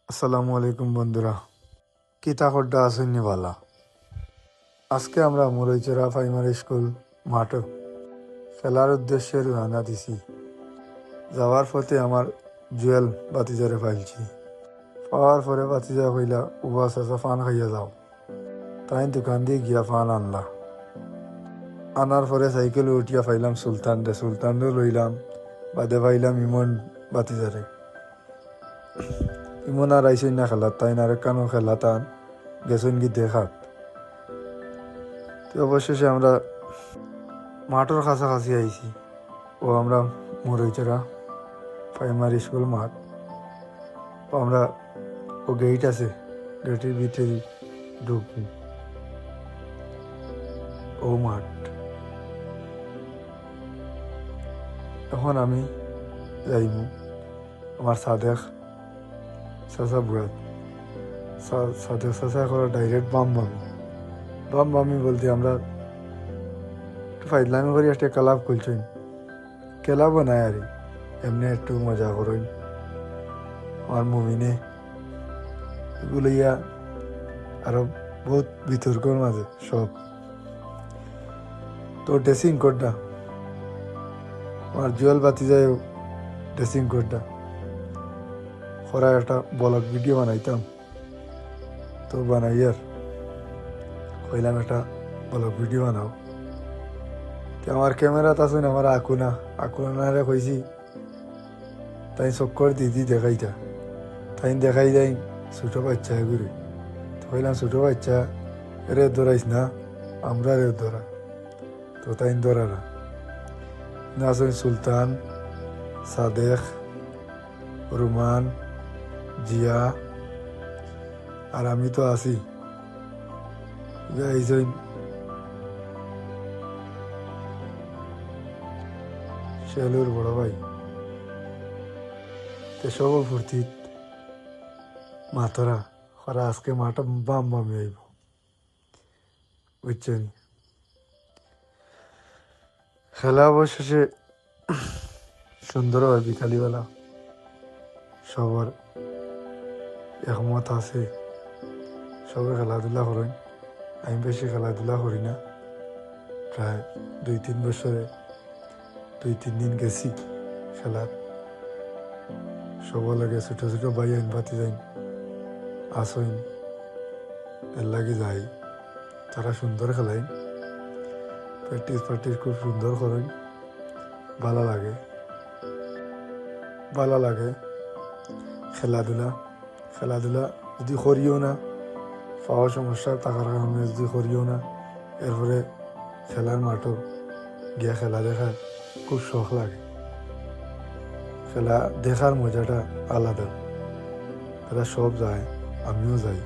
আসসালামু আলাইকুম বন্ধুরা, কিতা খড্ডা আসেননি বালা। আজকে আমরা মুরইচেরা প্রাইমারি স্কুল মাঠে খেলার উদ্দেশ্যে রওনা দিছি। যাওয়ার পথে আমার জুয়েল বাতিজারে পাইলছি। পাওয়ার পরে বাতিজা কইলা উবাস আছে ফান খাইয়া যাও। তাই দোকান দিয়ে গিয়া ফান আনলা। আনার পরে সাইকেলে উঠিয়া পাইলাম সুলতানরে লইলাম। বাদে পাইলাম ইমন বাতিজারে। ইমন আর আইসই না খেলাত, তাই না আরেকখানো খেলা তান গেছেন কি দেখাত। তো অবশেষে আমরা মাঠের কাছাকাছি আইছি। ও আমরা মুরইচেরা প্রাইমারি স্কুল মাঠ। ও আমরা ও গেট আছে, গেটের ভিতরে ঢুকবো। ও মাঠ। এখন আমি যাইব আমার সাদেক চাচা বুয়াত। সাদেক চাচা করে ডাইরেক্ট বাম বামি বলতে আমরা ফাইজলামি করি একটা ক্লাব খুলছেন। ক্লাবও নাই আর এমনি একটু মজা করেন আমার মুমিনে। এগুলো ইয়া আরো বহুত বিতর্কর মাঝে সব। তো ড্রেসিং কোডটা আমার জুয়েল বাতি যায়, ড্রেসিং কোডটা করা একটা ব্লগ ভিডিও বানাইতাম। তো বানাইয়ার কইলাম একটা ব্লগ ভিডিও বানাও। তো আমার ক্যামেরাত আছে না, আমার আকুনারে কইছি তাই চক্কর দিদি দেখাইতা। তাই দেখাই যাই ছোটো বাচ্চা ঘুরে। তো কইলাম ছোটো বাচ্চা এরে ধরাইস না, আমরা রে ধরা। তো তাই ধরা না আছেন সুলতান, সাদেক, রুমান, জিয়া আর আমি তো আছি। এইজন শেলুর বড় ভাই। তে সব ফুর্তিত মাতরা ওরা আজকে মাঠা বামি আইব, বুঝছেন। খেলা অবশেষে সুন্দর হয়। বিকালিবেলা সবার একমত আছে, সবে খেলাধুলা করেন। আমি বেশি খেলাধুলা করি না, প্রায় 2-3 বছরে 2-3 দিন গেছি খেলার। সব লাগে ছোট ছোট ভাই আইন বাতি যাই আসইন, এর লাগে যাই। তারা সুন্দর খেলাই, প্র্যাকটিস খুব সুন্দর করেন। ভালো লাগে খেলাধুলা যদি করিও না, পাওয়ার সমস্যা টাকার কারণে যদি করিও না, এরপরে খেলার মাঠও গিয়া খেলা দেখার খুব শখ লাগে। খেলা দেখার মজাটা আলাদা। তারা সব যায়, আমিও যাই।